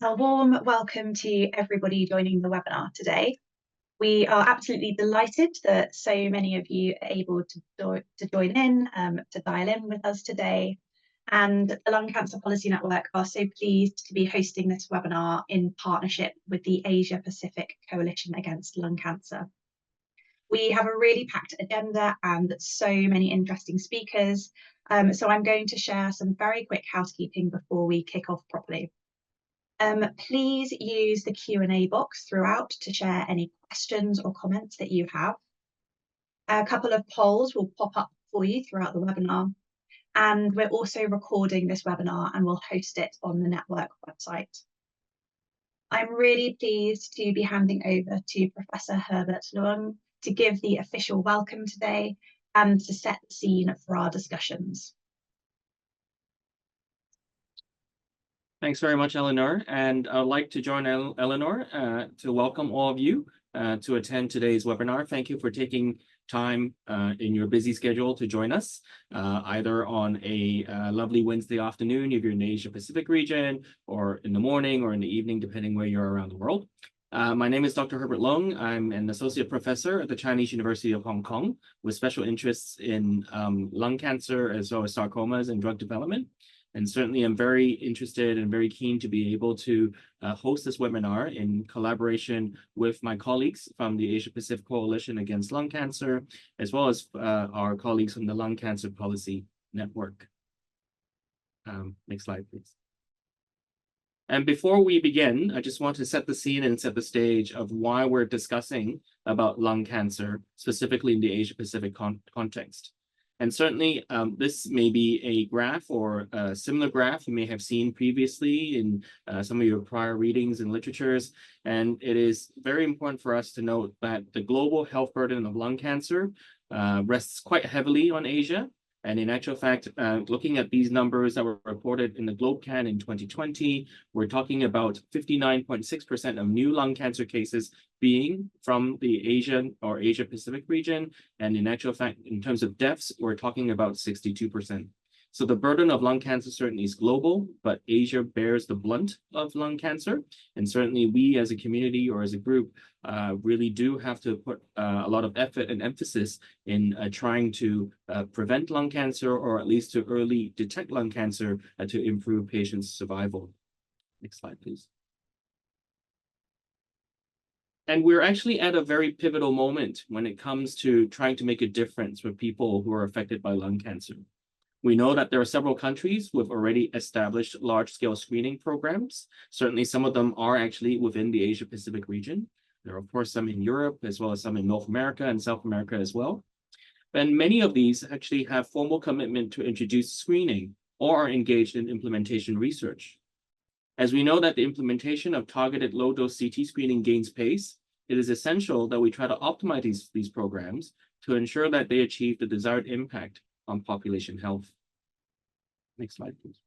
A warm welcome to everybody joining the webinar today. We are absolutely delighted that so many of you are able to join in, to dial in with us today. And the Lung Cancer Policy Network are so pleased to be hosting this webinar in partnership with the Asia Pacific Coalition Against Lung Cancer. We have a really packed agenda and so many interesting speakers. So I'm going to share some very quick housekeeping before we kick off properly. Please use the Q&A box throughout to share any questions or comments that you have. A couple of polls will pop up for you throughout the webinar. And we're also recording this webinar and we'll host it on the network website. I'm really pleased to be handing over to Professor Herbert Leung to give the official welcome today and to set the scene for our discussions. Thanks very much, Eleanor. And I'd like to join Eleanor to welcome all of you to attend today's webinar. Thank you for taking time in your busy schedule to join us, either on a lovely Wednesday afternoon if you're in the Asia Pacific region, or in the morning or in the evening, depending where you're around the world. My name is Dr. Herbert Leung. I'm an associate professor at the Chinese University of Hong Kong with special interests in lung cancer as well as sarcomas and drug development. And certainly I'm very interested and very keen to be able to host this webinar in collaboration with my colleagues from the Asia Pacific Coalition Against Lung Cancer, as well as our colleagues from the Lung Cancer Policy Network. Next slide, please. And before we begin, I just want to set the scene and set the stage of why we're discussing about lung cancer, specifically in the Asia Pacific context. And certainly, this may be a graph or a similar graph you may have seen previously in some of your prior readings and literatures. And it is very important for us to note that the global health burden of lung cancer rests quite heavily on Asia. And in actual fact, looking at these numbers that were reported in the GlobeCan in 2020, we're talking about 59.6% of new lung cancer cases being from the Asian or Asia Pacific region. And in actual fact, in terms of deaths, we're talking about 62%. So the burden of lung cancer certainly is global, but Asia bears the brunt of lung cancer. And certainly we as a community or as a group really do have to put a lot of effort and emphasis in trying to prevent lung cancer, or at least to early detect lung cancer to improve patients' survival. Next slide, please. And we're actually at a very pivotal moment when it comes to trying to make a difference for people who are affected by lung cancer. We know that there are several countries with already established large-scale screening programs. Certainly some of them are actually within the Asia Pacific region. There are, of course, some in Europe, as well as some in North America and South America as well. And many of these actually have formal commitment to introduce screening or are engaged in implementation research. As we know that the implementation of targeted low-dose CT screening gains pace, it is essential that we try to optimize these programs to ensure that they achieve the desired impact on population health. Next slide, please.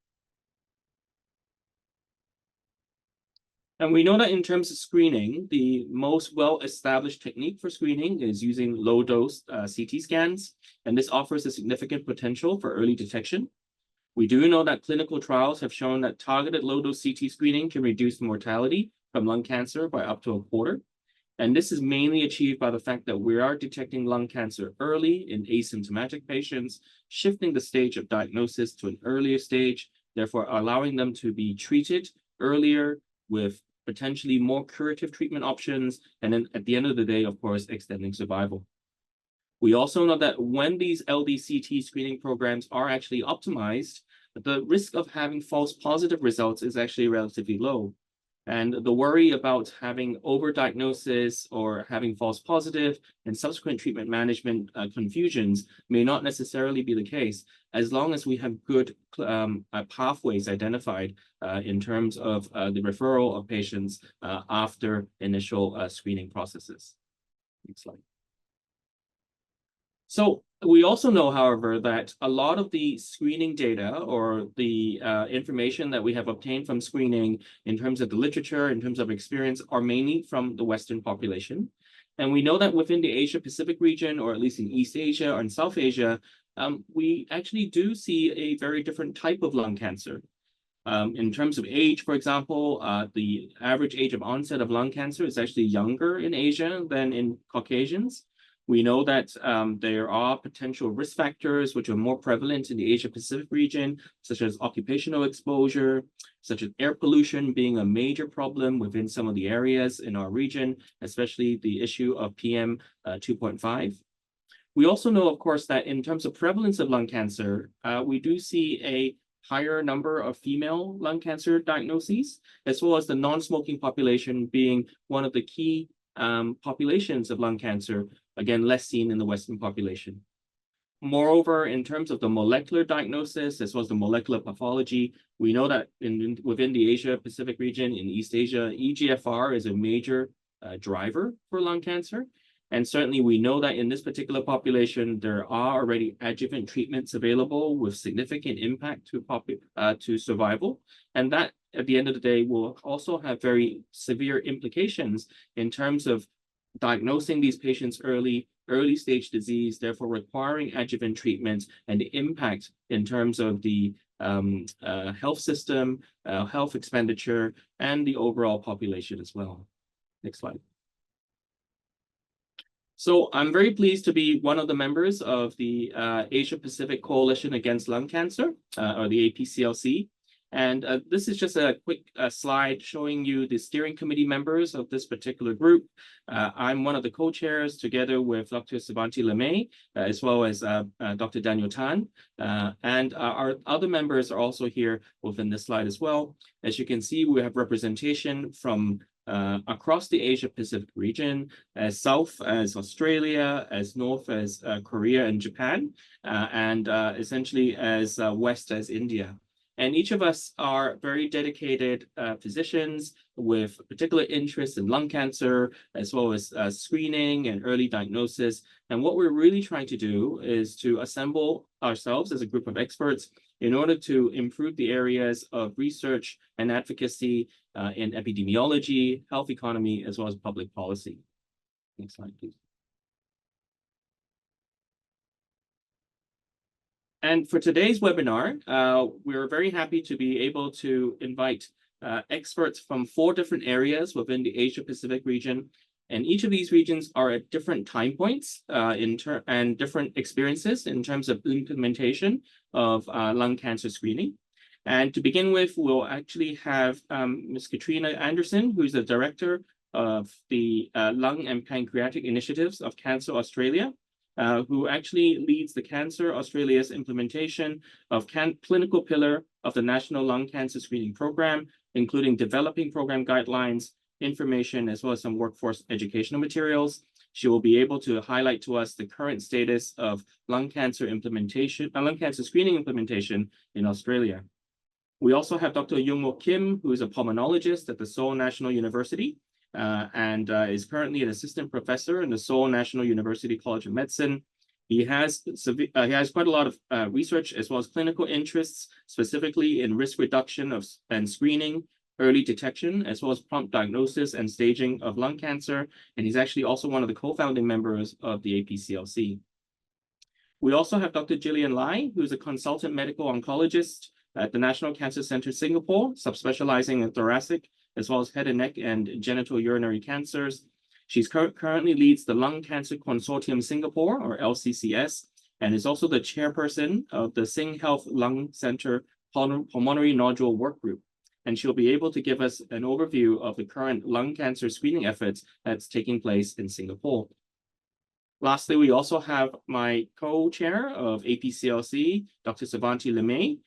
And we know that in terms of screening, the most well-established technique for screening is using low-dose CT scans, and this offers a significant potential for early detection. We do know that clinical trials have shown that targeted low-dose CT screening can reduce mortality from lung cancer by up to a quarter. And this is mainly achieved by the fact that we are detecting lung cancer early in asymptomatic patients, shifting the stage of diagnosis to an earlier stage, therefore allowing them to be treated earlier with potentially more curative treatment options, and then at the end of the day, of course, extending survival. We also know that when these LDCT screening programs are actually optimized, the risk of having false positive results is actually relatively low. And the worry about having overdiagnosis or having false positive and subsequent treatment management confusions may not necessarily be the case, as long as we have good pathways identified in terms of the referral of patients after initial screening processes. Next slide. So we also know, however, that a lot of the screening data or the information that we have obtained from screening in terms of the literature, in terms of experience, are mainly from the Western population. And we know that within the Asia Pacific region, or at least in East Asia or in South Asia, we actually do see a very different type of lung cancer. In terms of age, for example, the average age of onset of lung cancer is actually younger in Asia than in Caucasians. We know that there are potential risk factors which are more prevalent in the Asia-Pacific region, such as occupational exposure, such as air pollution being a major problem within some of the areas in our region, especially the issue of PM 2.5. We also know, of course, that in terms of prevalence of lung cancer, we do see a higher number of female lung cancer diagnoses, as well as the non-smoking population being one of the key populations of lung cancer, again, less seen in the Western population. Moreover, in terms of the molecular diagnosis, as well as the molecular pathology, we know that within the Asia-Pacific region, in East Asia, EGFR is a major driver for lung cancer. And certainly we know that in this particular population, there are already adjuvant treatments available with significant impact to survival. And that, at the end of the day, will also have very severe implications in terms of diagnosing these patients early stage disease, therefore requiring adjuvant treatments, and the impact in terms of the health system, health expenditure, and the overall population as well. Next slide. So I'm very pleased to be one of the members of the Asia Pacific Coalition Against Lung Cancer, or the APCLC. And this is just a quick slide showing you the steering committee members of this particular group. I'm one of the co-chairs together with Dr. Sivanti Lemay, as well as Dr. Daniel Tan. And our other members are also here within this slide as well. As you can see, we have representation from across the Asia-Pacific region, as south as Australia, as north as Korea and Japan, and essentially as west as India. And each of us are very dedicated physicians with particular interest in lung cancer, as well as screening and early diagnosis. And what we're really trying to do is to assemble ourselves as a group of experts in order to improve the areas of research and advocacy in epidemiology, health economy, as well as public policy. Next slide, please. And for today's webinar, we're very happy to be able to invite experts from 4 different areas within the Asia-Pacific region. And each of these regions are at different time points and different experiences in terms of implementation of lung cancer screening. And to begin with, we'll actually have Ms. Katrina Anderson, who's the director of the Lung and Pancreatic Initiatives of Cancer Australia, who actually leads the Cancer Australia's implementation of clinical pillar of the National Lung Cancer Screening Program, including developing program guidelines, information, as well as some workforce educational materials. She will be able to highlight to us the current status of lung cancer screening implementation in Australia. We also have Dr. Young-Mo Kim, who is a pulmonologist at the Seoul National University, and is currently an assistant professor in the Seoul National University College of Medicine. He has quite a lot of research as well as clinical interests, specifically in risk reduction and screening, early detection, as well as prompt diagnosis and staging of lung cancer. And he's actually also one of the co-founding members of the APCLC. We also have Dr. Gillian Lai, who's a consultant medical oncologist at the National Cancer Center Singapore, subspecializing in thoracic, as well as head and neck and genital urinary cancers. She's currently leads the Lung Cancer Consortium Singapore, or LCCS, and is also the chairperson of the Sing Health Lung Center Pulmonary Nodule Work Group. And she'll be able to give us an overview of the current lung cancer screening efforts that's taking place in Singapore. Lastly, we also have my co-chair of APCLC, Dr. Sivanti Lemay,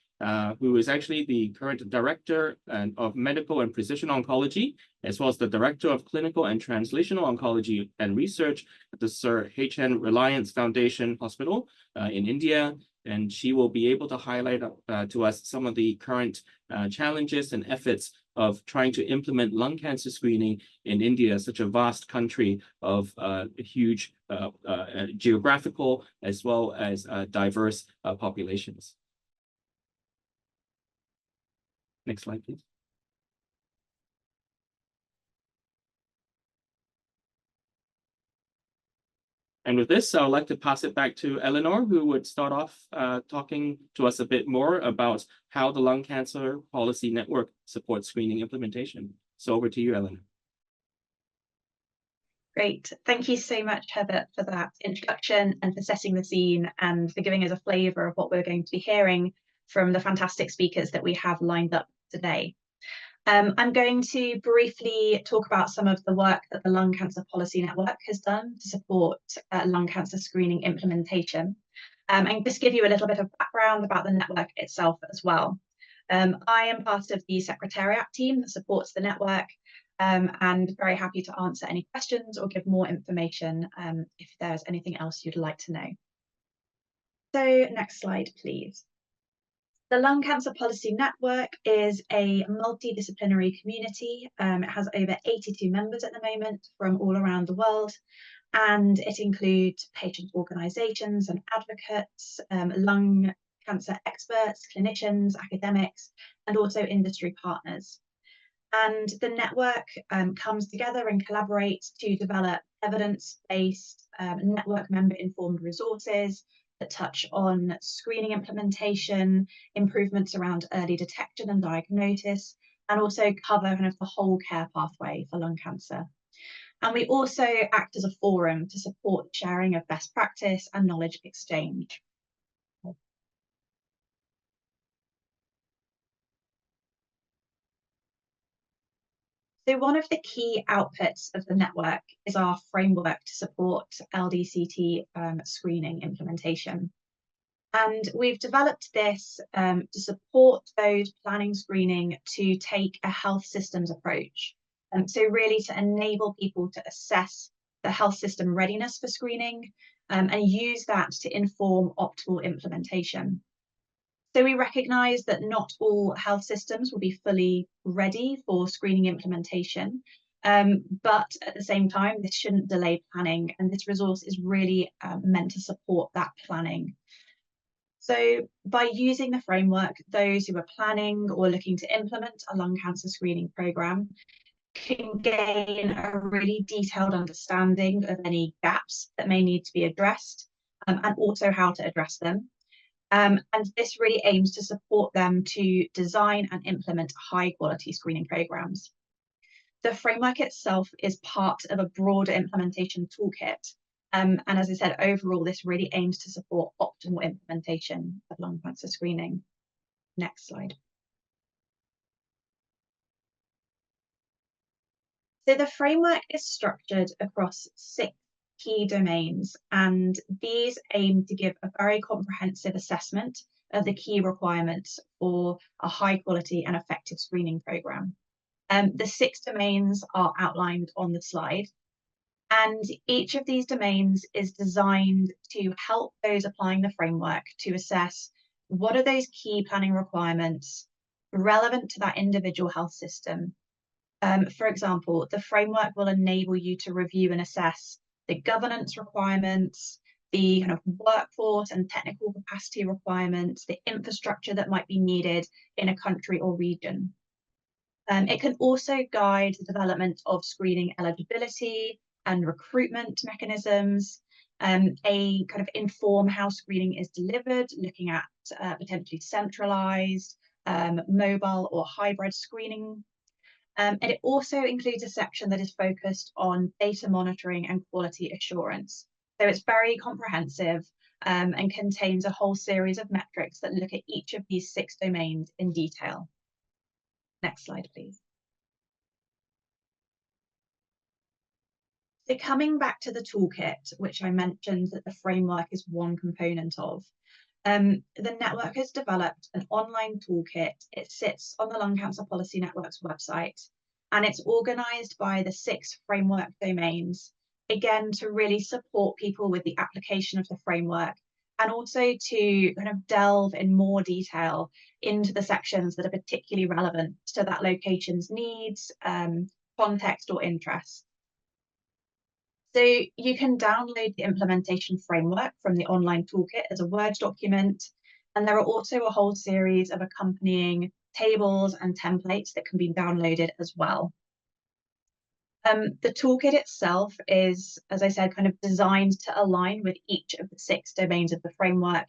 who is actually the current director of medical and precision oncology, as well as the director of clinical and translational oncology and research at the Sir H.N. Reliance Foundation Hospital in India. And she will be able to highlight to us some of the current challenges and efforts of trying to implement lung cancer screening in India, such a vast country of huge geographical as well as diverse populations. Next slide, please. And with this, I would like to pass it back to Eleanor, who would start off talking to us a bit more about how the Lung Cancer Policy Network supports screening implementation. So over to you, Eleanor. Great. Thank you so much, Herbert, for that introduction and for setting the scene and for giving us a flavour of what we're going to be hearing from the fantastic speakers that we have lined up today. I'm going to briefly talk about some of the work that the Lung Cancer Policy Network has done to support lung cancer screening implementation, and just give you a little bit of background about the network itself as well. I am part of the Secretariat team that supports the network, and very happy to answer any questions or give more information if there's anything else you'd like to know. So next slide, please. The Lung Cancer Policy Network is a multidisciplinary community. It has over 82 members at the moment from all around the world, and it includes patient organisations and advocates, lung cancer experts, clinicians, academics, and also industry partners. And the network comes together and collaborates to develop evidence-based network member-informed resources that touch on screening implementation, improvements around early detection and diagnosis, and also cover kind of the whole care pathway for lung cancer. And we also act as a forum to support sharing of best practice and knowledge exchange. So one of the key outputs of the network is our framework to support LDCT screening implementation. And we've developed this to support those planning screening to take a health systems approach. So really to enable people to assess the health system readiness for screening and use that to inform optimal implementation. So we recognise that not all health systems will be fully ready for screening implementation, but at the same time, this shouldn't delay planning, and this resource is really meant to support that planning. So by using the framework, those who are planning or looking to implement a lung cancer screening programme can gain a really detailed understanding of any gaps that may need to be addressed, and also how to address them. And this really aims to support them to design and implement high quality screening programs. The framework itself is part of a broader implementation toolkit. And as I said, overall, this really aims to support optimal implementation of lung cancer screening. Next slide. So the framework is structured across 6 key domains, and these aim to give a very comprehensive assessment of the key requirements for a high quality and effective screening programme. The 6 domains are outlined on the slide, and each of these domains is designed to help those applying the framework to assess what are those key planning requirements relevant to that individual health system. For example, the framework will enable you to review and assess the governance requirements, the kind of workforce and technical capacity requirements, the infrastructure that might be needed in a country or region. It can also guide the development of screening eligibility and recruitment mechanisms, kind of inform how screening is delivered, looking at potentially centralised, mobile or hybrid screening. And it also includes a section that is focused on data monitoring and quality assurance. So it's very comprehensive and contains a whole series of metrics that look at each of these 6 domains in detail. Next slide, please. So coming back to the toolkit, which I mentioned that the framework is one component of, the network has developed an online toolkit. It sits on the Lung Cancer Policy Network's website, and it's organised by the 6 framework domains, again, to really support people with the application of the framework, and also to kind of delve in more detail into the sections that are particularly relevant to that location's needs, context or interest. So you can download the implementation framework from the online toolkit as a Word document, and there are also a whole series of accompanying tables and templates that can be downloaded as well. The toolkit itself is, as I said, kind of designed to align with each of the 6 domains of the framework.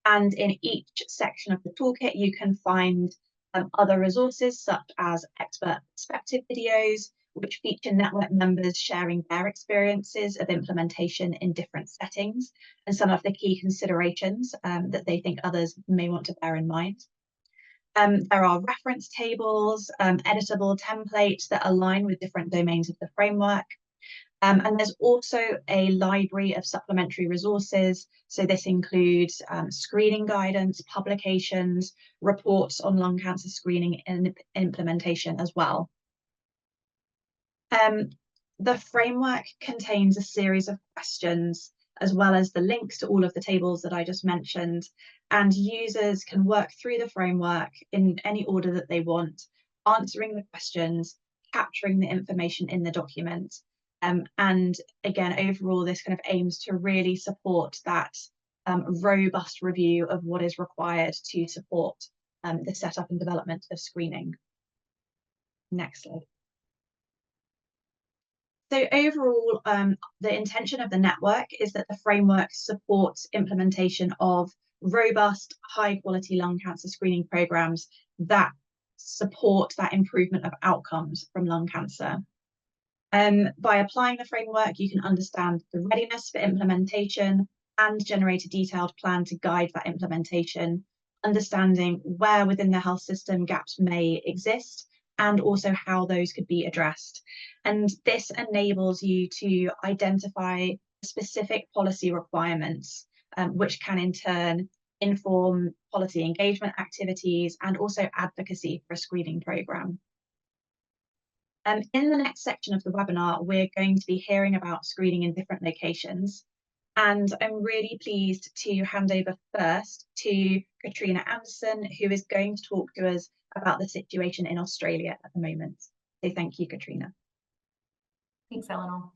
And in each section of the toolkit, you can find other resources such as expert perspective videos, which feature network members sharing their experiences of implementation in different settings and some of the key considerations that they think others may want to bear in mind. There are reference tables, editable templates that align with different domains of the framework. And there's also a library of supplementary resources. So this includes screening guidance, publications, reports on lung cancer screening and implementation as well. The framework contains a series of questions, as well as the links to all of the tables that I just mentioned, and users can work through the framework in any order that they want, answering the questions, capturing the information in the document. And again, overall, this kind of aims to really support that robust review of what is required to support the setup and development of screening. Next slide. So overall, the intention of the network is that the framework supports implementation of robust, high-quality lung cancer screening programs that support that improvement of outcomes from lung cancer. By applying the framework, you can understand the readiness for implementation and generate a detailed plan to guide that implementation, understanding where within the health system gaps may exist, and also how those could be addressed. And this enables you to identify specific policy requirements, which can in turn inform policy engagement activities and also advocacy for a screening programme. In the next section of the webinar, we're going to be hearing about screening in different locations. And I'm really pleased to hand over first to Katrina Anderson, who is going to talk to us about the situation in Australia at the moment. So thank you, Katrina. Thanks, Eleanor.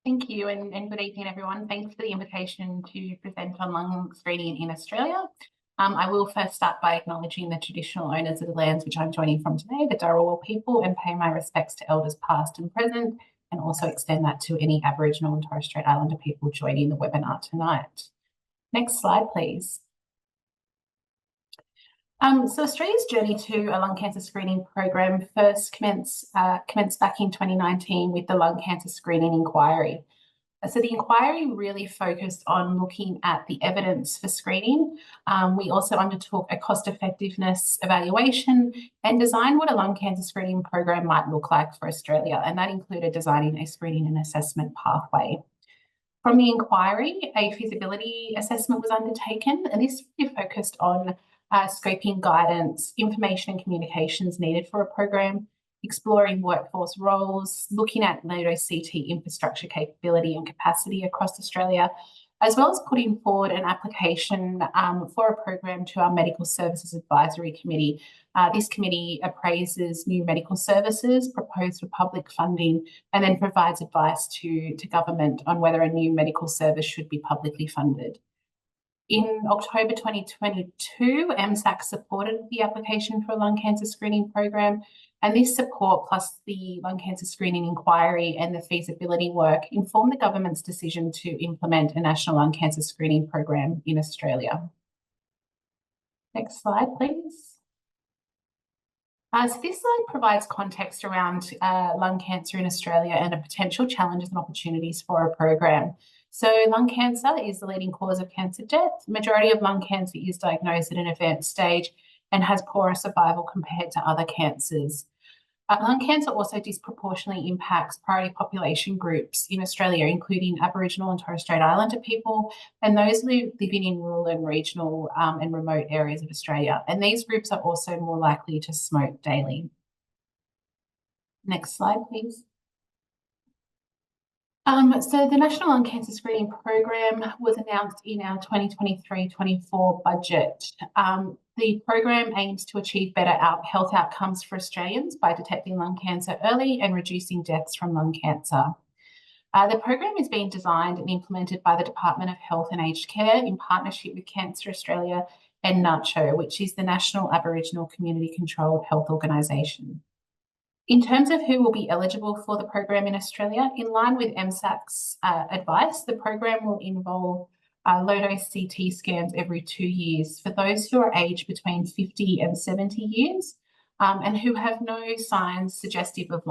Thank you, and good evening, everyone. Thanks for the invitation to present on lung screening in Australia. I will first start by acknowledging the traditional owners of the lands which I'm joining from today, the Dharawal people, and pay my respects to elders past and present, and also extend that to any Aboriginal and Torres Strait Islander people joining the webinar tonight. Next slide, please. So Australia's journey to a lung cancer screening program first commenced back in 2019 with the Lung Cancer Screening Inquiry. So the inquiry really focused on looking at the evidence for screening. We also undertook a cost effectiveness evaluation and designed what a lung cancer screening program might look like for Australia, and that included designing a screening and assessment pathway. From the inquiry, a feasibility assessment was undertaken, and this really focused on scoping guidance, information and communications needed for a program, exploring workforce roles, looking at CT infrastructure capability and capacity across Australia, as well as putting forward an application for a program to our Medical Services Advisory Committee. This committee appraises new medical services proposed for public funding and then provides advice to government on whether a new medical service should be publicly funded. In October 2022, MSAC supported the application for a lung cancer screening program, and this support plus the lung cancer screening inquiry and the feasibility work informed the government's decision to implement a national lung cancer screening program in Australia. Next slide, please. So this slide provides context around lung cancer in Australia and the potential challenges and opportunities for a program. So lung cancer is the leading cause of cancer death. The majority of lung cancer is diagnosed at an advanced stage and has poorer survival compared to other cancers. Lung cancer also disproportionately impacts priority population groups in Australia, including Aboriginal and Torres Strait Islander people, and those living in rural and regional and remote areas of Australia. And these groups are also more likely to smoke daily. Next slide, please. So the National Lung Cancer Screening Program was announced in our 2023-24 budget. The program aims to achieve better health outcomes for Australians by detecting lung cancer early and reducing deaths from lung cancer. The program is being designed and implemented by the Department of Health and Aged Care in partnership with Cancer Australia and NACCHO, which is the National Aboriginal Community Controlled Health Organisation. In terms of who will be eligible for the program in Australia, in line with MSAC's advice, the program will involve low-dose CT scans every 2 years for those who are aged between 50 and 70 years and who have no signs suggestive of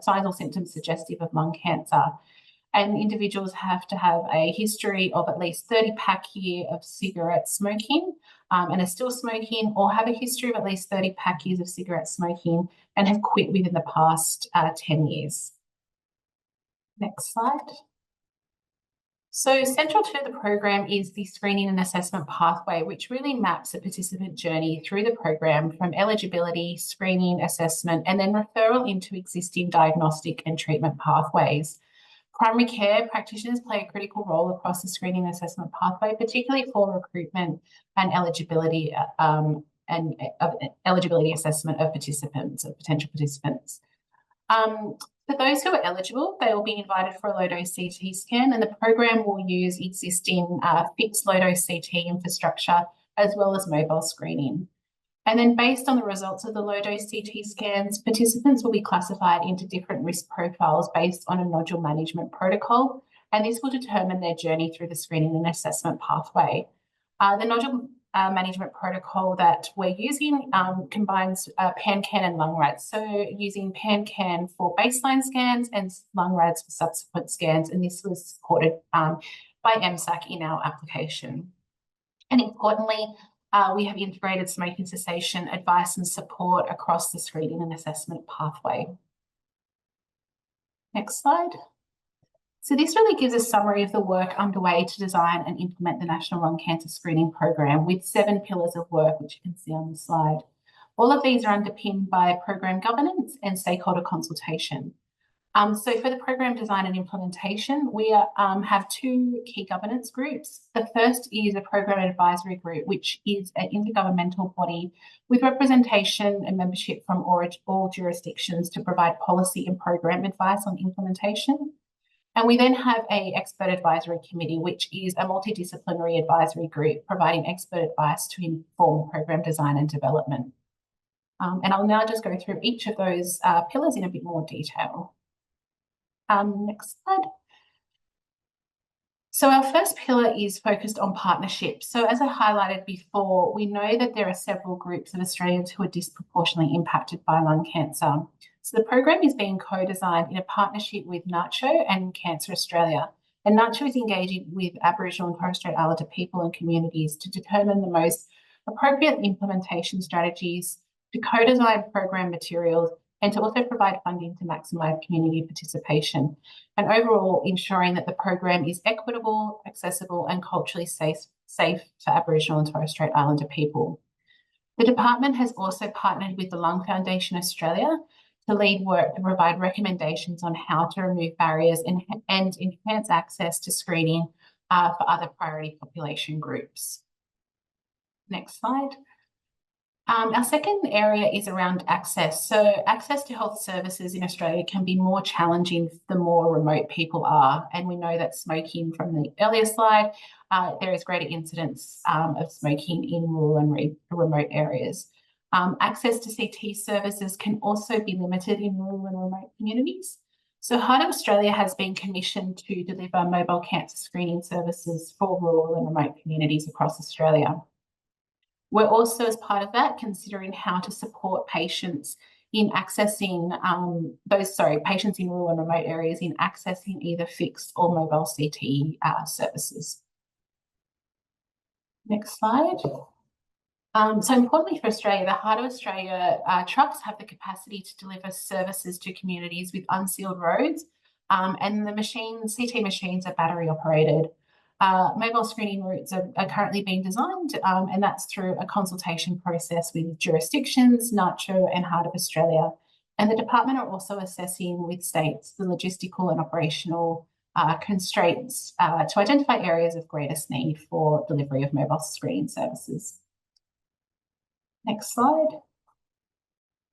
signs or symptoms suggestive of lung cancer. And individuals have to have a history of at least 30 pack year of cigarette smoking and are still smoking, or have a history of at least 30 pack years of cigarette smoking and have quit within the past 10 years. Next slide. So central to the program is the screening and assessment pathway, which really maps the participant journey through the program from eligibility, screening, assessment, and then referral into existing diagnostic and treatment pathways. Primary care practitioners play a critical role across the screening and assessment pathway, particularly for recruitment and eligibility eligibility assessment of participants, of potential participants. For those who are eligible, they will be invited for a low-dose CT scan, and the program will use existing fixed low-dose CT infrastructure as well as mobile screening. And then based on the results of the low-dose CT scans, participants will be classified into different risk profiles based on a nodule management protocol, and this will determine their journey through the screening and assessment pathway. The nodule management protocol that we're using combines PanCan and LungRADS. So using PanCan for baseline scans and LungRADS for subsequent scans, and this was supported by MSAC in our application. And importantly, we have integrated smoking cessation advice and support across the screening and assessment pathway. Next slide. So this really gives a summary of the work underway to design and implement the National Lung Cancer Screening Program with 7 pillars of work, which you can see on the slide. All of these are underpinned by program governance and stakeholder consultation. So for the program design and implementation, we have 2 key governance groups. The first is a program advisory group, which is an intergovernmental body with representation and membership from all jurisdictions to provide policy and program advice on implementation. And we then have an expert advisory committee, which is a multidisciplinary advisory group providing expert advice to inform program design and development. And I'll now just go through each of those pillars in a bit more detail. Next slide. So our first pillar is focused on partnerships. So as I highlighted before, we know that there are several groups of Australians who are disproportionately impacted by lung cancer. So the program is being co-designed in a partnership with NACCHO and Cancer Australia. And NACCHO is engaging with Aboriginal and Torres Strait Islander people and communities to determine the most appropriate implementation strategies, to co-design program materials, and to also provide funding to maximise community participation, and overall ensuring that the program is equitable, accessible and culturally safe for Aboriginal and Torres Strait Islander people. The department has also partnered with the Lung Foundation Australia to lead work to provide recommendations on how to remove barriers and enhance access to screening for other priority population groups. Next slide. Our second area is around access. So access to health services in Australia can be more challenging the more remote people are. And we know that smoking from the earlier slide, there is greater incidence of smoking in rural and remote areas. Access to CT services can also be limited in rural and remote communities. So Heart of Australia has been commissioned to deliver mobile cancer screening services for rural and remote communities across Australia. We're also, as part of that, considering how to support patients in accessing patients in rural and remote areas in accessing either fixed or mobile CT services. Next slide. So importantly for Australia, the Heart of Australia trucks have the capacity to deliver services to communities with unsealed roads, and the CT machines are battery operated. Mobile screening routes are currently being designed, and that's through a consultation process with jurisdictions, NACCHO and Heart of Australia. And the department are also assessing with states the logistical and operational constraints to identify areas of greatest need for delivery of mobile screening services. Next slide.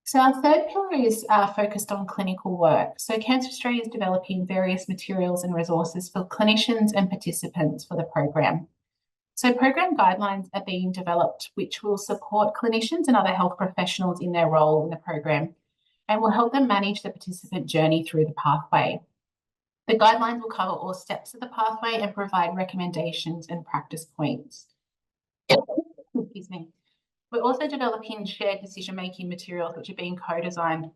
So our third pillar is focused on clinical work. So Cancer Australia is developing various materials and resources for clinicians and participants for the program. So program guidelines are being developed which will support clinicians and other health professionals in their role in the program and will help them manage the participant journey through the pathway. The guidelines will cover all steps of the pathway and provide recommendations and practice points. Excuse me. We're also developing shared decision-making materials which are being co-designed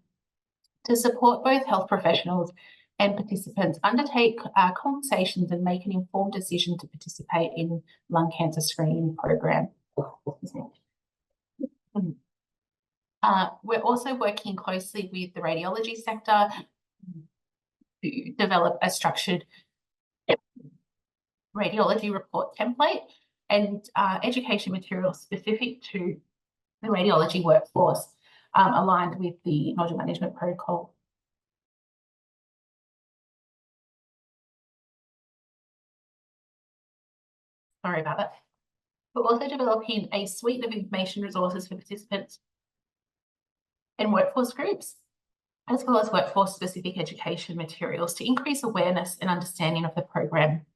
to support both health professionals and participants undertake conversations and make an informed decision to participate in lung cancer screening program. We're also working closely with the radiology sector to develop a structured radiology report template and education materials specific to the radiology workforce aligned with the nodule management protocol. Sorry about that. We're also developing a suite of information resources for participants and workforce groups, as well as workforce-specific education materials to increase awareness and understanding of the program.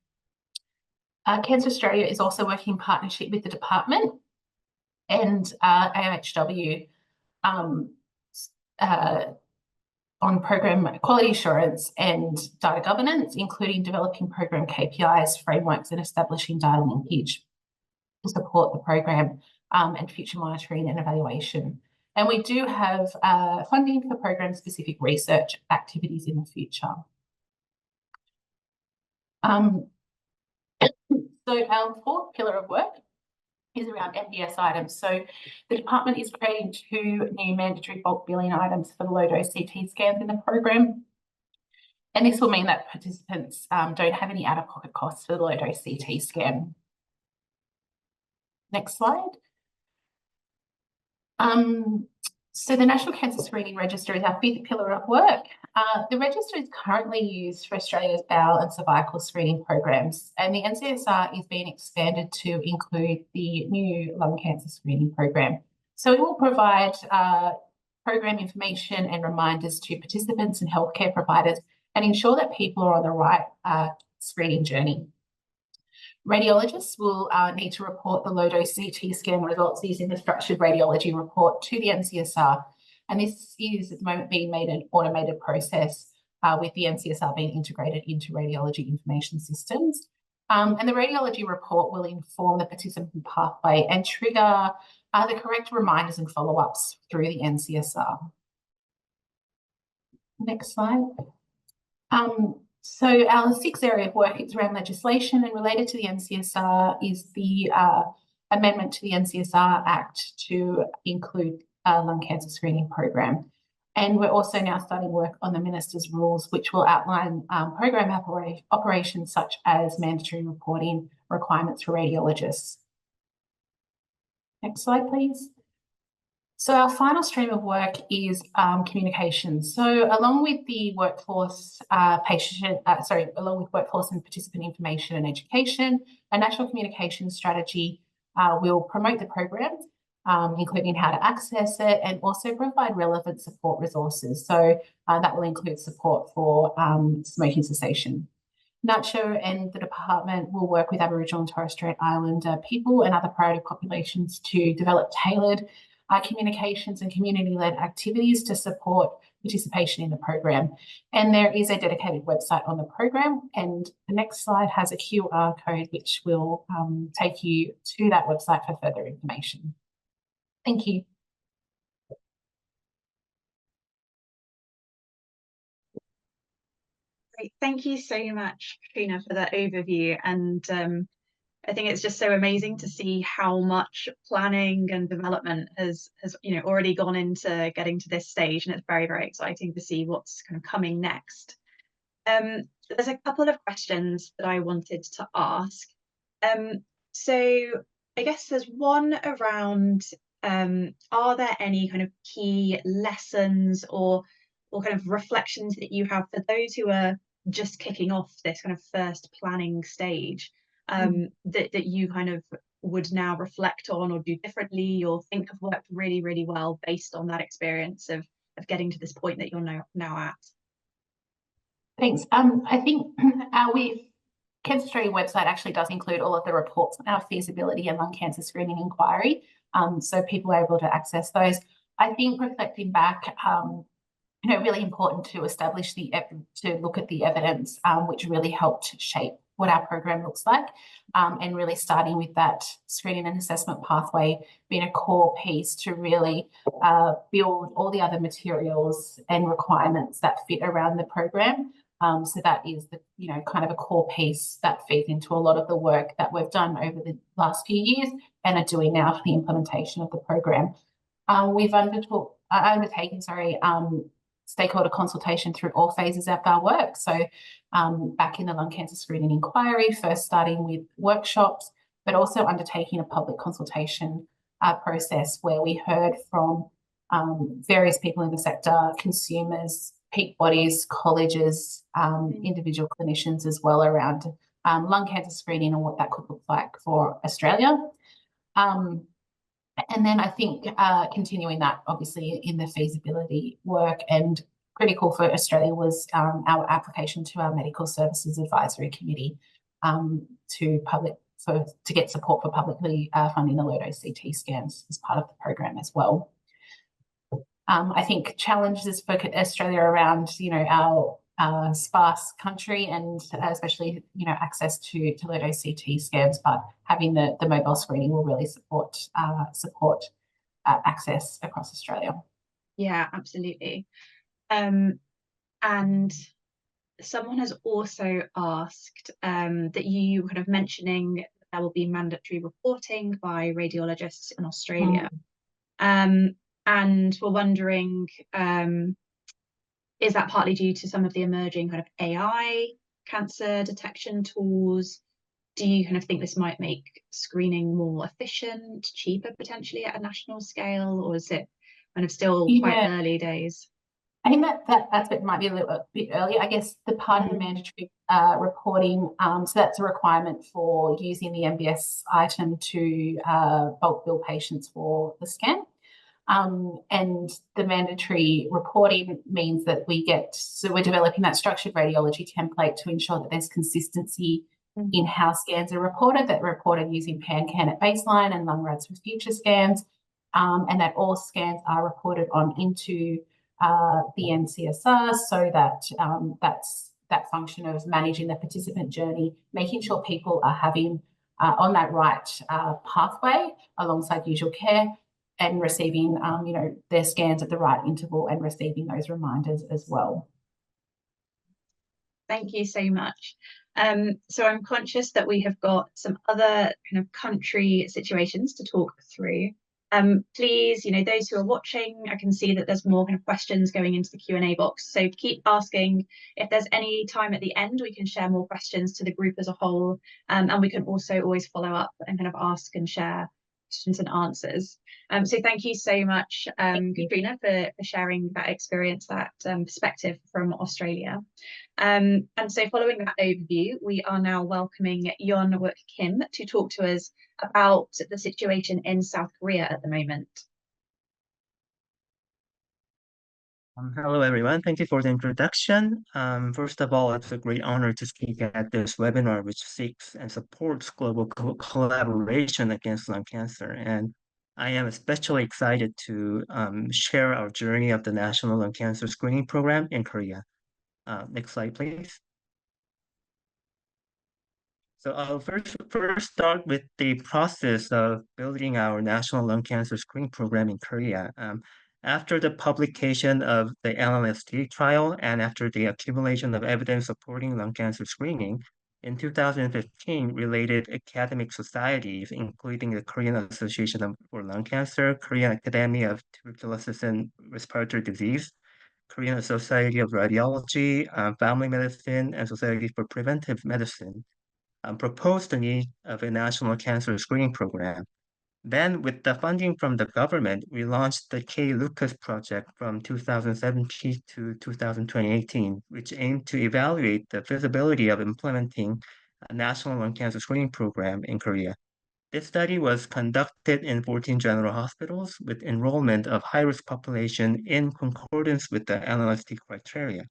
Cancer Australia is also working in partnership with the department and AHW on program quality assurance and data governance, including developing program KPIs, frameworks, and establishing data linkage to support the program and future monitoring and evaluation. And we do have funding for program-specific research activities in the future. So our fourth pillar of work is around MDS items. So the department is creating 2 new mandatory bulk billing items for the low-dose CT scans in the program. And this will mean that participants don't have any out-of-pocket costs for the low-dose CT scan. Next slide. So the National Cancer Screening Register is our 5th pillar of work. The register is currently used for Australia's bowel and cervical screening programs, and the NCSR is being expanded to include the new lung cancer screening program. So it will provide program information and reminders to participants and healthcare providers and ensure that people are on the right screening journey. Radiologists will need to report the low-dose CT scan results using the structured radiology report to the NCSR. And this is at the moment being made an automated process with the NCSR being integrated into radiology information systems. And the radiology report will inform the participant pathway and trigger the correct reminders and follow-ups through the NCSR. Next slide. So our 6th area of work is around legislation, and related to the NCSR is the amendment to the NCSR Act to include a lung cancer screening program. And we're also now starting work on the Minister's rules, which will outline program operations such as mandatory reporting requirements for radiologists. Next slide, please. So our final stream of work is communications. So along with the workforce along with workforce and participant information and education, a national communication strategy will promote the program, including how to access it and also provide relevant support resources. So that will include support for smoking cessation. NACCHO and the department will work with Aboriginal and Torres Strait Islander people and other priority populations to develop tailored communications and community-led activities to support participation in the program. And there is a dedicated website on the program, and the next slide has a QR code which will take you to that website for further information. Thank you. Great. Thank you so much, Katrina, for that overview. And I think it's just so amazing to see how much planning and development has already gone into getting to this stage, and it's very, very exciting to see what's kind of coming next. There's a couple of questions that I wanted to ask. So I guess there's one around, are there any kind of key lessons or kind of reflections that you have for those who are just kicking off this kind of first planning stage? That you kind of would now reflect on or do differently or think have worked really, really well based on that experience of getting to this point that you're now at? Thanks. I think Cancer Australia website actually does include all of the reports on our feasibility and lung cancer screening inquiry, so people are able to access those. I think reflecting back, really important to establish to look at the evidence, which really helped shape what our program looks like, and really starting with that screening and assessment pathway being a core piece to really build all the other materials and requirements that fit around the program. So that is the kind of a core piece that feeds into a lot of the work that we've done over the last few years and are doing now for the implementation of the program. We've undertaken stakeholder consultation through all phases of our work. So back in the lung cancer screening inquiry, first starting with workshops, but also undertaking a public consultation process where we heard from various people in the sector, consumers, peak bodies, colleges, individual clinicians as well around lung cancer screening and what that could look like for Australia. And then I think continuing that, obviously, in the feasibility work, and critical for Australia was our application to our Medical Services Advisory Committee to get support for publicly funding the low-dose CT scans as part of the program as well. I think challenges for Australia around, our sparse country and especially, access to low-dose CT scans, but having the mobile screening will really support access across Australia. Yeah, absolutely. And someone has also asked that you kind of mentioning there will be mandatory reporting by radiologists in Australia. And we're wondering, is that partly due to some of the emerging kind of AI cancer detection tools? Do you kind of think this might make screening more efficient, cheaper potentially at a national scale, or is it kind of still quite early days? I think that might be a little bit early. I guess the part of the mandatory reporting, so that's a requirement for using the MBS item to bulk bill patients for the scan. And the mandatory reporting means that we're developing that structured radiology template to ensure that there's consistency in how scans are reported, that are reported using PanCan at baseline and lung rads for future scans, and that all scans are reported on into the NCSR, so that that's that function of managing the participant journey, making sure people are having on that right pathway alongside usual care, and receiving, their scans at the right interval and receiving those reminders as well. Thank you so much. So I'm conscious that we have got some other kind of country situations to talk through. Please, those who are watching, I can see that there's more kind of questions going into the Q&A box. So keep asking. If there's any time at the end, we can share more questions to the group as a whole. And we can also always follow up and kind of ask and share questions and answers. So thank you so much, Katrina, for sharing that experience, that perspective from Australia. And so following that overview, we are now welcoming Yeon Wook Kim to talk to us about the situation in South Korea at the moment. Hello, everyone. Thank you for the introduction. First of all, it's a great honor to speak at this webinar, which seeks and supports global collaboration against lung cancer. And I am especially excited to share our journey of the National Lung Cancer Screening Program in Korea. Next slide, please. So I'll first start with the process of building our National Lung Cancer Screening Program in Korea. After the publication of the LLST trial and after the accumulation of evidence supporting lung cancer screening, in 2015, related academic societies, including the Korean Association for Lung Cancer, Korean Academy of Tuberculosis and Respiratory Disease, Korean Society of Radiology, Family Medicine, and Society for Preventive Medicine, proposed the need of a national cancer screening program. Then, with the funding from the government, we launched the K-Lucas project from 2017 to 2018, which aimed to evaluate the feasibility of implementing a national lung cancer screening program in Korea. This study was conducted in 14 general hospitals with enrollment of high-risk population in concordance with the LLST criteria.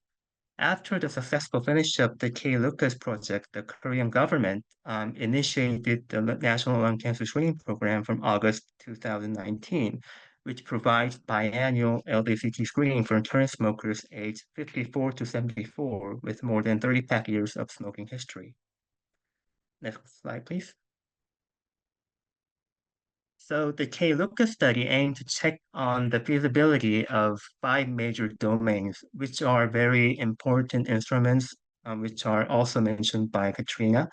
After the successful finish of the K. Lucas project, the Korean government initiated the National Lung Cancer Screening Program from August 2019, which provides biannual LDCT screening for current smokers aged 54 to 74 with more than 30 pack years of smoking history. Next slide, please. So the K. Lucas study aimed to check on the feasibility of 5 major domains, which are very important instruments, which are also mentioned by Katrina.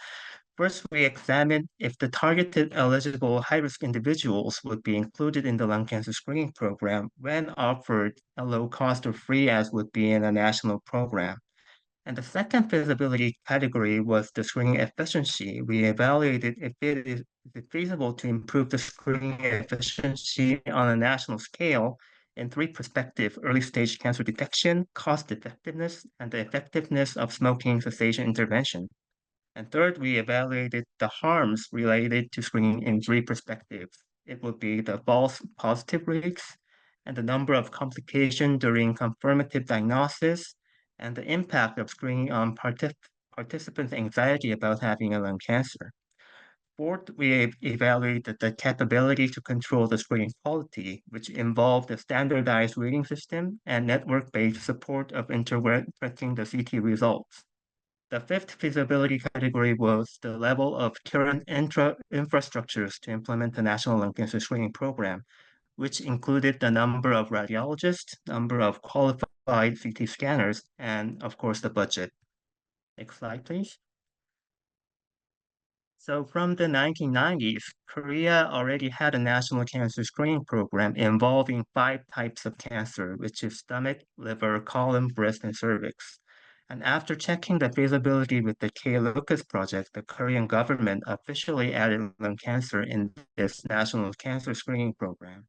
First, we examined if the targeted eligible high-risk individuals would be included in the lung cancer screening program when offered a low cost or free as would be in a national program. And the second feasibility category was the screening efficiency. We evaluated if is it feasible to improve the screening efficiency on a national scale in 3 perspectives: early stage cancer detection, cost effectiveness, and the effectiveness of smoking cessation intervention. And third, we evaluated the harms related to screening in 3 perspectives. It would be the false positive rates and the number of complications during confirmative diagnosis and the impact of screening on participants' anxiety about having a lung cancer. Fourth, we evaluated the capability to control the screening quality, which involved a standardized reading system and network-based support of interpreting the CT results. The fifth feasibility category was the level of current infrastructures to implement the National Lung Cancer Screening Program, which included the number of radiologists, number of qualified CT scanners, and of course the budget. Next slide, please. So from the 1990s, Korea already had a national cancer screening program involving 5 types of cancer, which is stomach, liver, colon, breast, and cervix. And after checking the feasibility with the K. Lucas project, the Korean government officially added lung cancer in this national cancer screening program,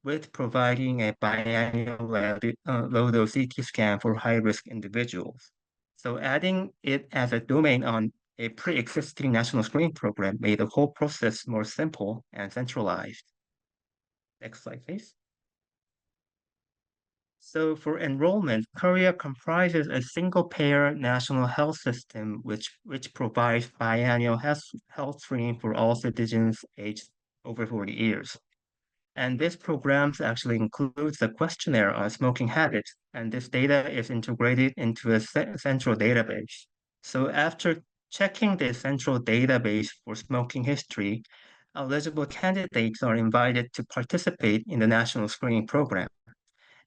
with providing a biannual low-dose CT scan for high-risk individuals. So adding it as a domain on a pre-existing national screening program made the whole process more simple and centralized. Next slide, please. So for enrollment, Korea comprises a single-payer national health system which provides biannual health screening for all citizens aged over 40 years. And this program actually includes a questionnaire on smoking habits, and this data is integrated into a central database. So after checking the central database for smoking history, eligible candidates are invited to participate in the national screening program.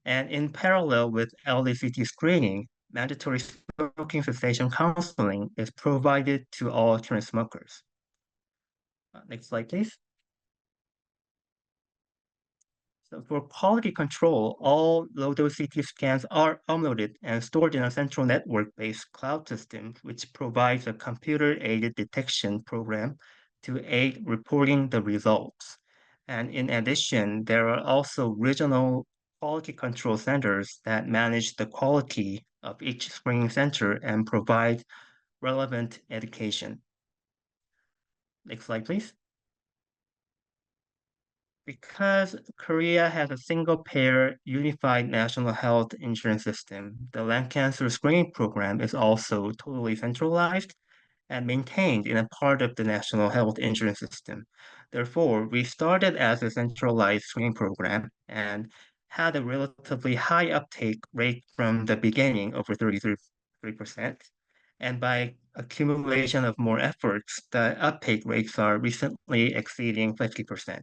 And in parallel with LDCT screening, mandatory smoking cessation counseling is provided to all current smokers. Next slide, please. So for quality control, all low-dose CT scans are uploaded and stored in a central network-based cloud system, which provides a computer-aided detection program to aid reporting the results. And in addition, there are also regional quality control centers that manage the quality of each screening center and provide relevant education. Next slide, please. Because Korea has a single-payer unified national health insurance system, the lung cancer screening program is also totally centralized and maintained in a part of the national health insurance system. Therefore, we started as a centralized screening program and had a relatively high uptake rate from the beginning, over 33%. And by accumulation of more efforts, the uptake rates are recently exceeding 50%.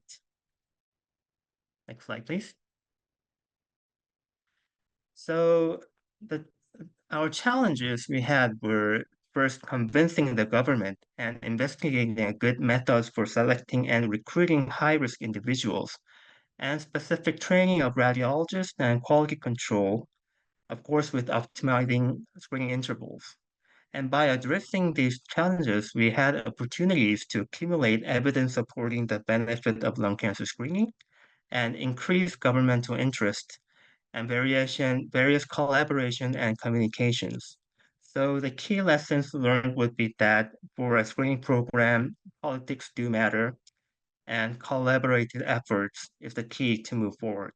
Next slide, please. So our challenges we had were first convincing the government and investigating good methods for selecting and recruiting high-risk individuals, and specific training of radiologists and quality control, of course, with optimizing screening intervals. And by addressing these challenges, we had opportunities to accumulate evidence supporting the benefit of lung cancer screening and increase governmental interest and various collaboration and communications. So the key lessons learned would be that for a screening program, politics do matter, and collaborative efforts is the key to move forward.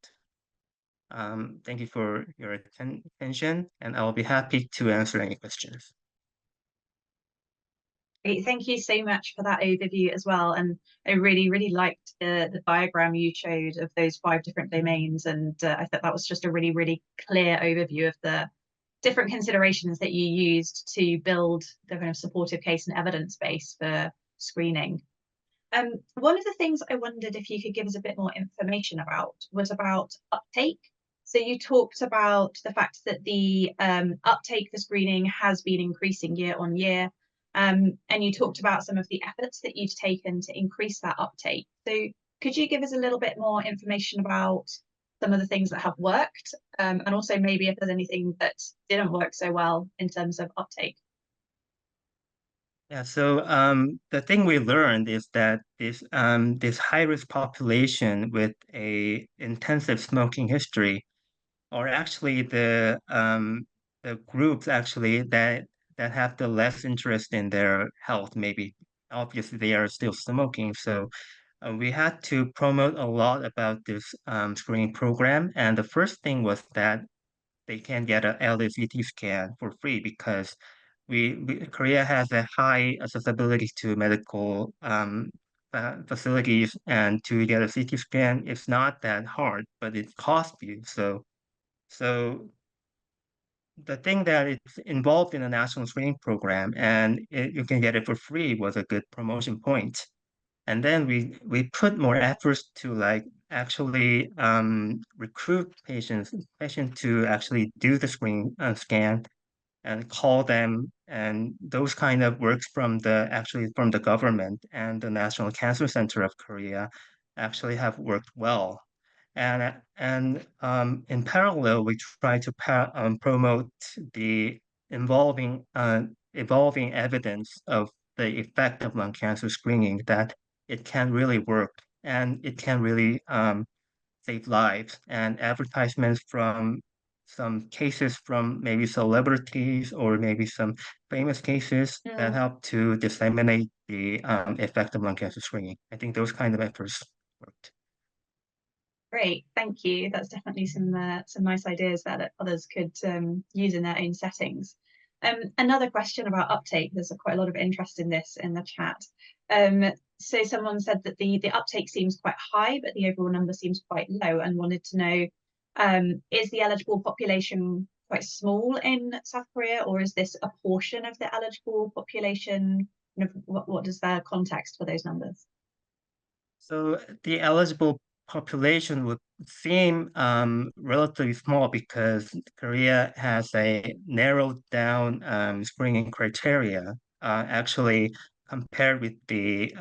Thank you for your attention, and I will be happy to answer any questions. Great, thank you so much for that overview as well. And I really liked the diagram you showed of those 5 different domains. And I thought that was just a really clear overview of the different considerations that you used to build the kind of supportive case and evidence base for screening. One of the things I wondered if you could give us a bit more information about was about uptake. So you talked about the fact that the uptake for screening has been increasing year on year. And you talked about some of the efforts that you've taken to increase that uptake. So could you give us a little bit more information about some of the things that have worked, and also maybe if there's anything that didn't work so well in terms of uptake? Yeah, so the thing we learned is that this high-risk population with a intensive smoking history are actually the groups actually that have the less interest in their health. Maybe obviously they are still smoking, so we had to promote a lot about this screening program. And the first thing was that they can get a LACT scan for free because Korea has a high accessibility to medical facilities, and to get a CT scan it's not that hard, but it costs you. So the thing that it's involved in a national screening program and you can get it for free was a good promotion point. And then we put more efforts to like actually recruit patients to actually do the screen scan and call them, and those kind of works from the government and the National Cancer Center of Korea actually have worked well. And in parallel, we try to promote the involving evolving evidence of the effect of lung cancer screening, that it can really work and it can really save lives. And advertisements from some cases from maybe celebrities or maybe some famous cases that help to disseminate the effect of lung cancer screening. I think those kind of efforts worked. Great, thank you. That's definitely some nice ideas that others could use in their own settings. Another question about uptake. There's quite a lot of interest in this in the chat. So someone said that the uptake seems quite high, but the overall number seems quite low, and wanted to know, is the eligible population quite small in South Korea, or is this a portion of the eligible population? Kind of what is the context for those numbers? So the eligible population would seem relatively small because Korea has a narrowed down screening criteria. Actually, compared with the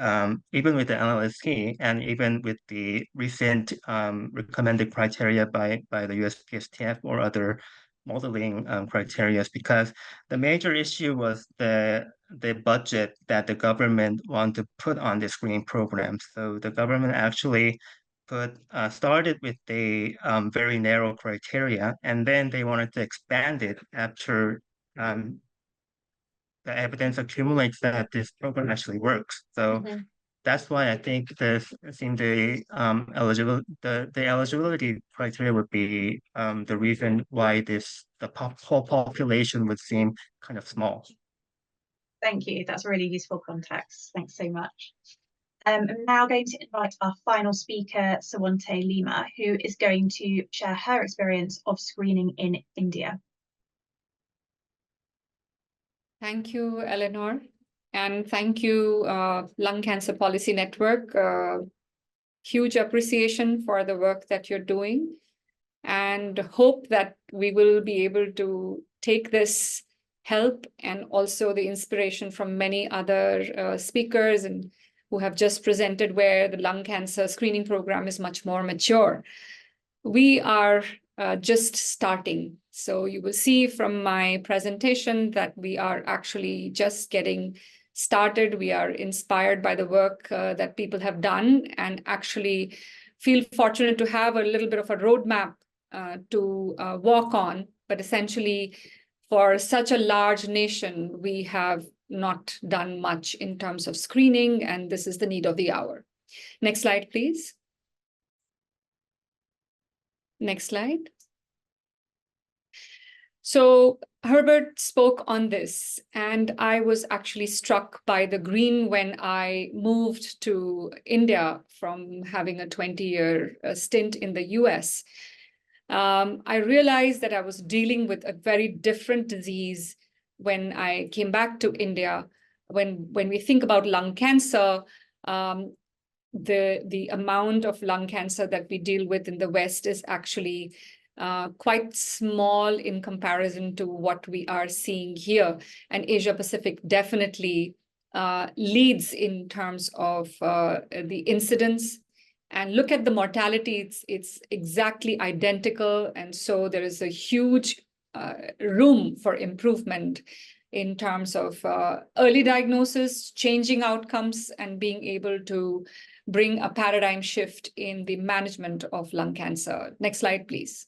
even with the NLST and even with the recent recommended criteria by the USPSTF or other modeling criteria, because the major issue was the budget that the government want to put on the screening program. So the government actually started with a very narrow criteria, and then they wanted to expand it after the evidence accumulates that this program actually works. So that's why I think the eligibility criteria would be the reason why whole population would seem kind of small. Thank you. That's really useful context. Thanks so much. I'm now going to invite our final speaker, Sawante Lima, who is going to share her experience of screening in India. Thank you, Eleanor. And thank you, Lung Cancer Policy Network. Huge appreciation for the work that you're doing, and hope that we will be able to take this help and also the inspiration from many other speakers and who have just presented, where the lung cancer screening program is much more mature. We are just starting. So you will see from my presentation that we are actually just getting started. We are inspired by the work that people have done, and actually feel fortunate to have a little bit of a roadmap to walk on. But essentially, for such a large nation, we have not done much in terms of screening, and this is the need of the hour. Next slide, please. Next slide. So Herbert spoke on this, and I was actually struck by the green when I moved to India from having a 20-year stint in the US. I realized that I was dealing with a very different disease when I came back to India. When we think about lung cancer, the amount of lung cancer that we deal with in the West is actually quite small in comparison to what we are seeing here. And Asia Pacific definitely leads in terms of the incidence. And look at the mortality, it's exactly identical. And so there is a huge room for improvement in terms of early diagnosis, changing outcomes, and being able to bring a paradigm shift in the management of lung cancer. Next slide, please.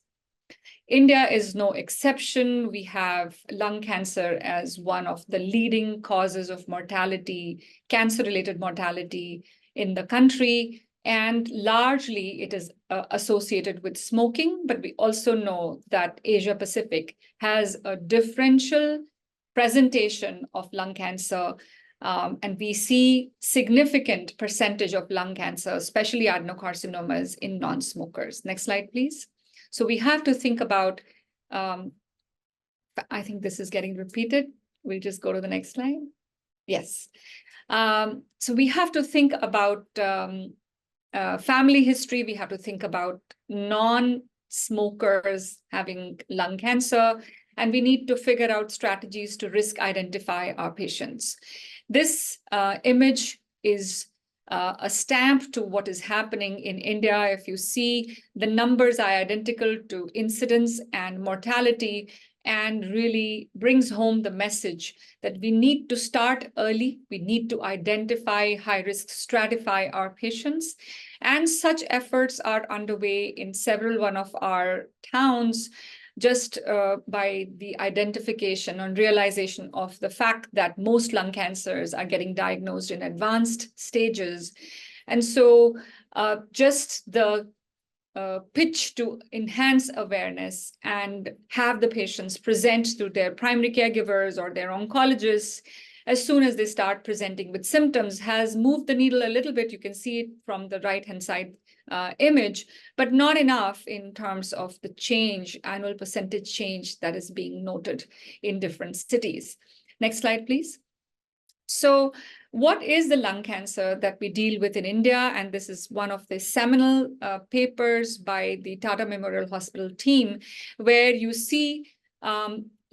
India is no exception. We have lung cancer as one of the leading causes of mortality, cancer-related mortality in the country. And largely it is associated with smoking, but we also know that Asia Pacific has a differential presentation of lung cancer. And we see significant percentage of lung cancer, especially adenocarcinomas, in non-smokers. Next slide, please. So we have to think about, I think this is getting repeated. We'll just go to the next slide. Yes. So we have to think about family history. We have to think about non-smokers having lung cancer, and we need to figure out strategies to risk identify our patients. This image is a stamp to what is happening in India. If you see, the numbers are identical to incidence and mortality, and really brings home the message that we need to start early. We need to identify high risk, stratify our patients. And such efforts are underway in one of our towns, just by the identification and realization of the fact that most lung cancers are getting diagnosed in advanced stages. And so just the pitch to enhance awareness and have the patients present to their primary caregivers or their oncologists as soon as they start presenting with symptoms has moved the needle a little bit. You can see it from the right-hand side image, but not enough in terms of the change, annual percentage change that is being noted in different cities. Next slide, please. So what is the lung cancer that we deal with in India? And this is one of the seminal papers by the Tata Memorial Hospital team, where you see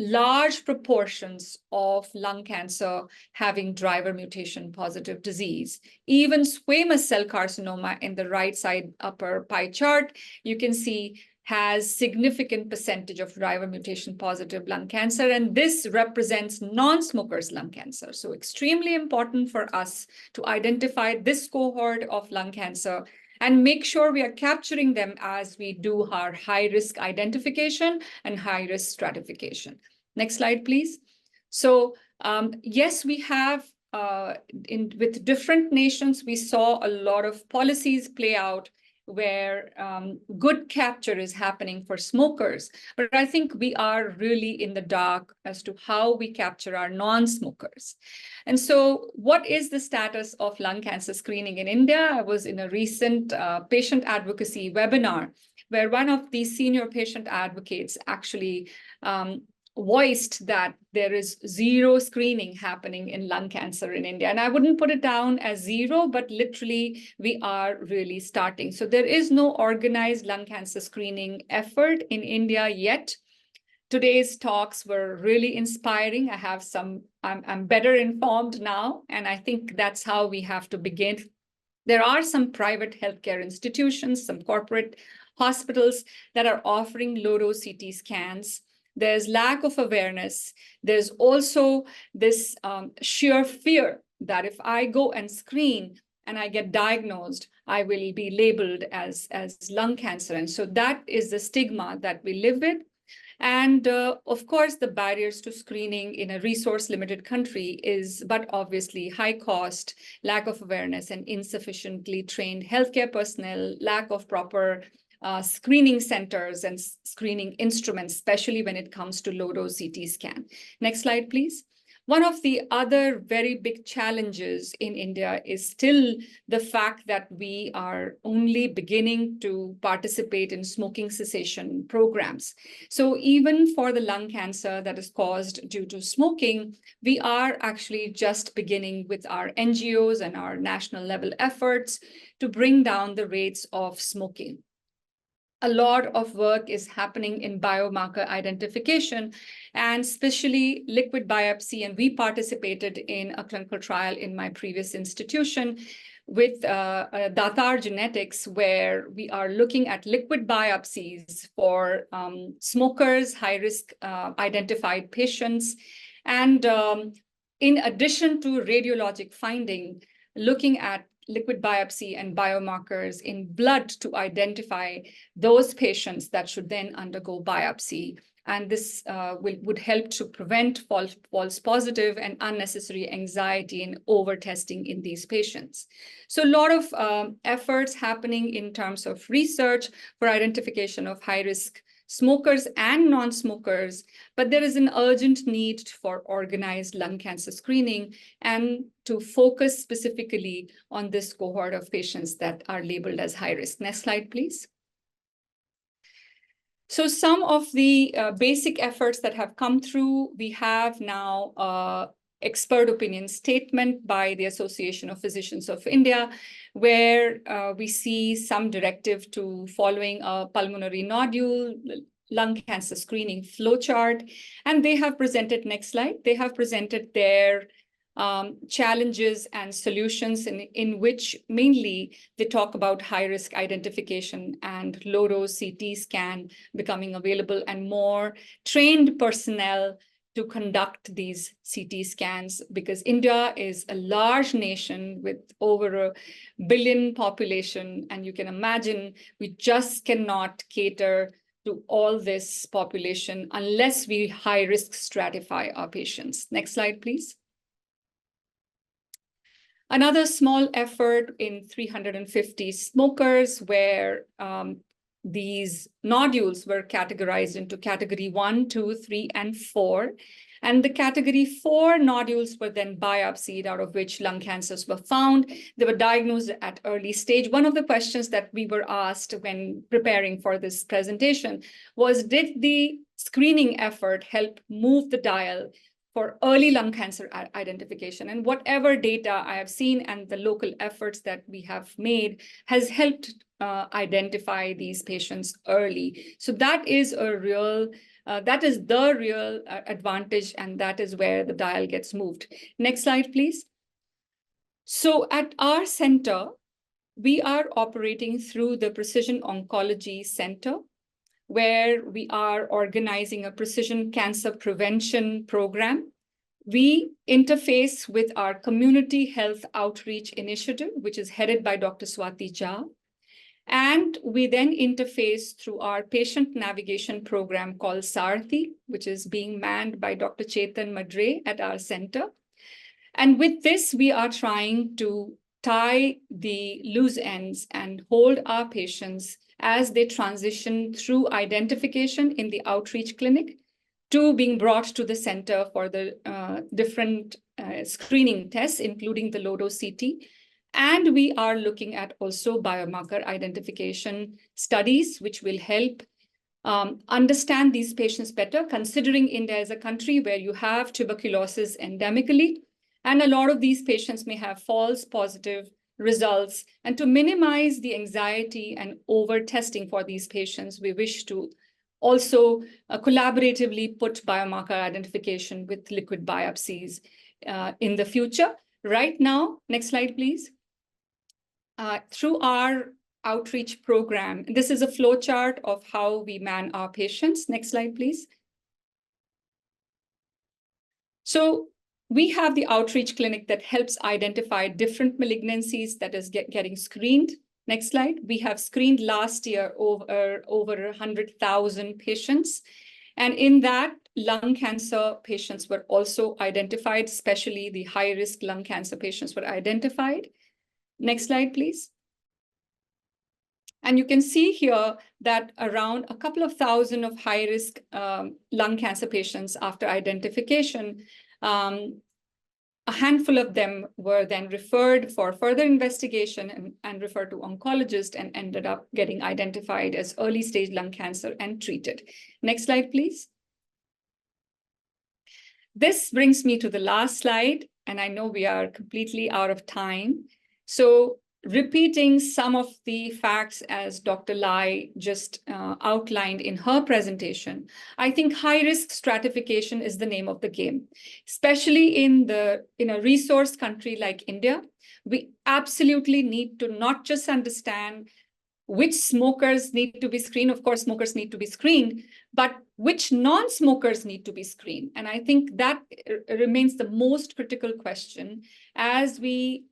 large proportions of lung cancer having driver mutation positive disease. Even squamous cell carcinoma in the right side upper pie chart, you can see has significant percentage of driver mutation positive lung cancer. And this represents non-smokers lung cancer. So extremely important for us to identify this cohort of lung cancer and make sure we are capturing them as we do our high-risk identification and high-risk stratification. Next slide, please. So yes, we have, with different nations, we saw a lot of policies play out where good capture is happening for smokers. But I think we are really in the dark as to how we capture our non-smokers. And so what is the status of lung cancer screening in India? I was in a recent patient advocacy webinar where one of the senior patient advocates actually voiced that there is zero screening happening in lung cancer in India. And I wouldn't put it down as zero, but literally we are really starting. So there is no organized lung cancer screening effort in India yet. Today's talks were really inspiring. I'm better informed now, and I think that's how we have to begin. There are some private healthcare institutions, some corporate hospitals that are offering low-dose CT scans. There's lack of awareness. There's also this sheer fear that if I go and screen and I get diagnosed, I will be labeled as lung cancer. And so that is the stigma that we live with. And of course, the barriers to screening in a resource-limited country but obviously high cost, lack of awareness, and insufficiently trained healthcare personnel, lack of proper screening centers and screening instruments, especially when it comes to low-dose CT scan. Next slide, please. One of the other very big challenges in India is still the fact that we are only beginning to participate in smoking cessation programs. So even for the lung cancer that is caused due to smoking, we are actually just beginning with our NGOs and our national level efforts to bring down the rates of smoking. A lot of work is happening in biomarker identification and especially liquid biopsy. And we participated in a clinical trial in my previous institution with Datar Genetics, where we are looking at liquid biopsies for smokers, high-risk identified patients. And in addition to radiologic finding, looking at liquid biopsy and biomarkers in blood to identify those patients that should then undergo biopsy. And this would help to prevent false positive and unnecessary anxiety and over-testing in these patients. So a lot of efforts happening in terms of research for identification of high-risk smokers and non-smokers, but there is an urgent need for organized lung cancer screening and to focus specifically on this cohort of patients that are labeled as high risk. Next slide, please. So some of the basic efforts that have come through, we have now expert opinion statement by the Association of Physicians of India, where we see some directive to following a pulmonary nodule lung cancer screening flowchart. And they have presented, next slide, they have presented their challenges and solutions in which mainly they talk about high-risk identification and low-dose CT scan becoming available and more trained personnel to conduct these CT scans, because India is a large nation with over 1 billion population. And you can imagine we just cannot cater to all this population unless we high-risk stratify our patients. Next slide, please. Another small effort in 350 smokers where these nodules were categorized into category 1, 2, 3, and 4. And the category 4 nodules were then biopsied, out of which lung cancers were found. They were diagnosed at early stage. One of the questions that we were asked when preparing for this presentation was, did the screening effort help move the dial for early lung cancer identification? And whatever data I have seen and the local efforts that we have made has helped identify these patients early. So that is a real, that is the real advantage, and that is where the dial gets moved. Next slide, please. So at our center, we are operating through the Precision Oncology Center, where we are organizing a precision cancer prevention program. We interface with our community health outreach initiative, which is headed by Dr. Swati Jha. And we then interface through our patient navigation program called Sarthi, which is being manned by Dr. Chetan Madre at our center. And with this, we are trying to tie the loose ends and hold our patients as they transition through identification in the outreach clinic to being brought to the center for the different screening tests, including the low-dose CT. And we are looking at also biomarker identification studies, which will help understand these patients better, considering India is a country where you have tuberculosis endemically, and a lot of these patients may have false positive results. And to minimize the anxiety and over-testing for these patients, we wish to also collaboratively put biomarker identification with liquid biopsies in the future. Right now, next slide, please. Through our outreach program, this is a flowchart of how we man our patients. Next slide, please. So we have the outreach clinic that helps identify different malignancies that is getting screened. Next slide. We have screened last year over 100,000 patients. And in that, lung cancer patients were also identified, especially the high-risk lung cancer patients were identified. Next slide, please. And you can see here that around a couple of thousand of high-risk lung cancer patients after identification, a handful of them were then referred for further investigation and referred to oncologists and ended up getting identified as early stage lung cancer and treated. Next slide, please. This brings me to the last slide, and I know we are completely out of time. So repeating some of the facts as Dr. Lai just outlined in her presentation, I think high-risk stratification is the name of the game, especially in a resource country like India. We absolutely need to not just understand which smokers need to be screened. Of course, smokers need to be screened, but which non-smokers need to be screened. And I think that remains the most critical question as we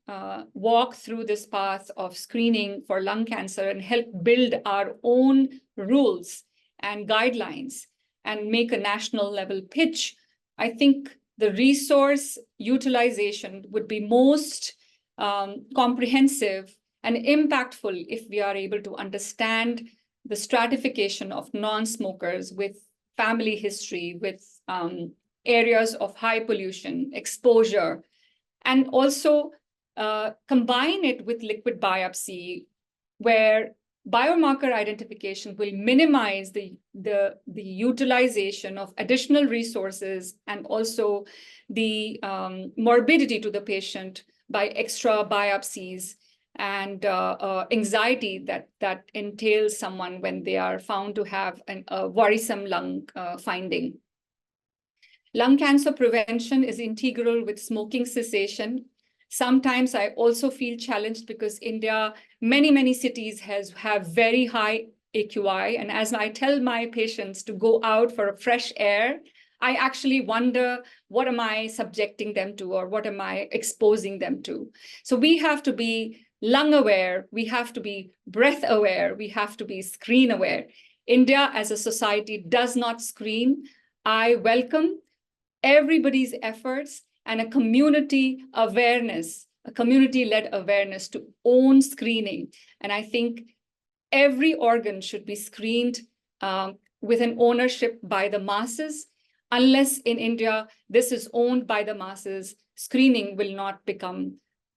walk through this path of screening for lung cancer and help build our own rules and guidelines and make a national level pitch. I think the resource utilization would be most comprehensive and impactful if we are able to understand the stratification of non-smokers with family history, with areas of high pollution, exposure, and also combine it with liquid biopsy, where biomarker identification will minimize the utilization of additional resources and also the morbidity to the patient by extra biopsies and anxiety that entails someone when they are found to have a worrisome lung finding. Lung cancer prevention is integral with smoking cessation. Sometimes I also feel challenged because India, many cities have very high AQI. And as I tell my patients to go out for a fresh air, I actually wonder, what am I subjecting them to, or what am I exposing them to? So we have to be lung aware, we have to be breath aware, we have to be screen aware. India as a society does not screen. I welcome everybody's efforts and a community awareness, a community-led awareness to own screening. And I think every organ should be screened with an ownership by the masses. Unless in India, this is owned by the masses, screening will not become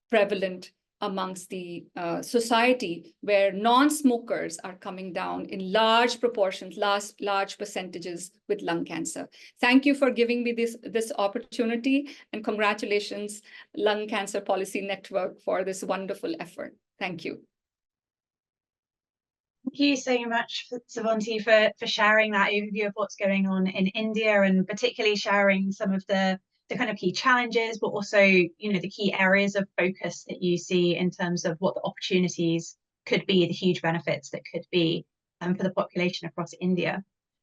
prevalent amongst the society, where non-smokers are coming down in large proportions, large percentages with lung cancer. Thank you for giving me this opportunity, and congratulations, Lung Cancer Policy Network, for this wonderful effort. Thank you. Thank you so much, Savanti, for sharing that overview of what's going on in India, and particularly sharing some of the kind of key challenges, but also, you know, the key areas of focus that you see in terms of what the opportunities could be, the huge benefits that could be for the population across India.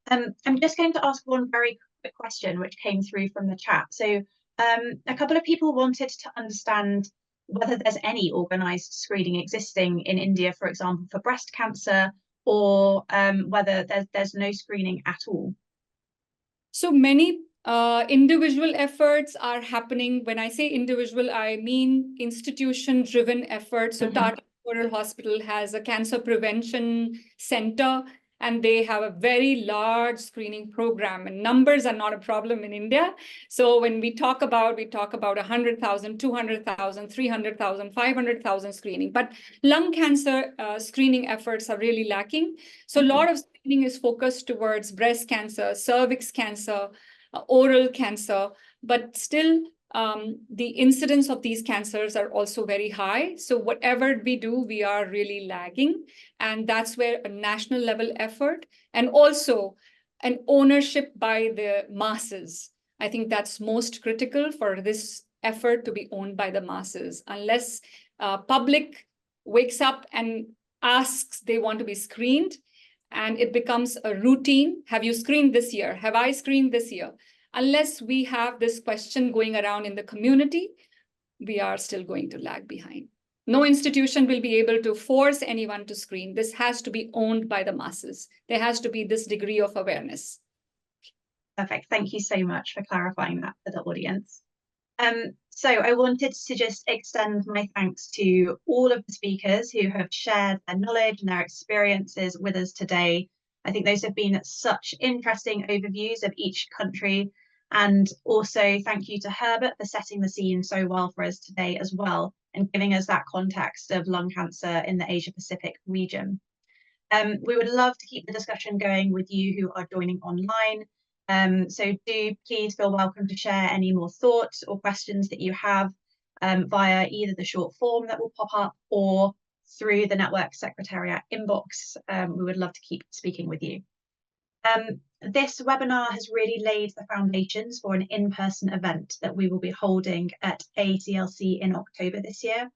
I'm just going to ask one very quick question which came through from the chat. So a couple of people wanted to understand whether there's any organised screening existing in India, for example, for breast cancer, or whether there's no screening at all. So many individual efforts are happening. When I say individual, I mean institution-driven efforts. So Tata Memorial Hospital has a cancer prevention center, and they have a very large screening program, and numbers are not a problem in India. So when we talk about 100,000, 200,000, 300,000, 500,000 screening, but lung cancer screening efforts are really lacking. So a lot of screening is focused towards breast cancer, cervix cancer, oral cancer, but still the incidence of these cancers are also very high. So whatever we do, we are really lagging. And that's where a national level effort and also an ownership by the masses, I think that's most critical for this effort to be owned by the masses. Unless public wakes up and asks they want to be screened, and it becomes a routine. Have you screened this year? Have I screened this year? Unless we have this question going around in the community, we are still going to lag behind. No institution will be able to force anyone to screen. This has to be owned by the masses. There has to be this degree of awareness. Perfect. Thank you so much for clarifying that for the audience. So I wanted to just extend my thanks to all of the speakers who have shared their knowledge and their experiences with us today. I think those have been such interesting overviews of each country. And also thank you to Herbert for setting the scene so well for us today as well, and giving us that context of lung cancer in the Asia Pacific region. We would love to keep the discussion going with you who are joining online. So do please feel welcome to share any more thoughts or questions that you have via either the short form that will pop up or through the Network Secretariat inbox. We would love to keep speaking with you. This webinar has really laid the foundations for an in-person event that we will be holding at ACLC in October this year.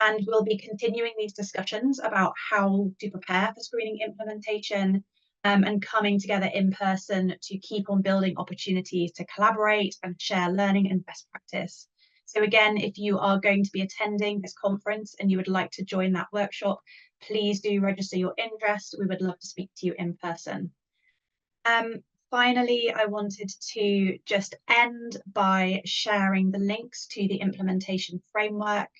And we'll be continuing these discussions about how to prepare for screening implementation and coming together in person to keep on building opportunities to collaborate and share learning and best practice. So again, if you are going to be attending this conference and you would like to join that workshop, please do register your interest. We would love to speak to you in person. Finally, I wanted to just end by sharing the links to the implementation framework.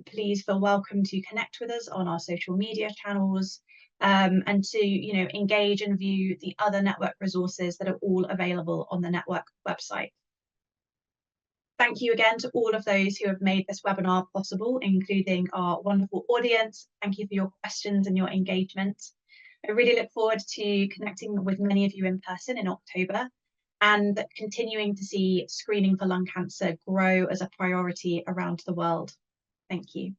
Please feel welcome to connect with us on our social media channels and to engage and view the other network resources that are all available on the network website. Thank you again to all of those who have made this webinar possible, including our wonderful audience. Thank you for your questions and your engagement. I really look forward to connecting with many of you in person in October and continuing to see screening for lung cancer grow as a priority around the world. Thank you.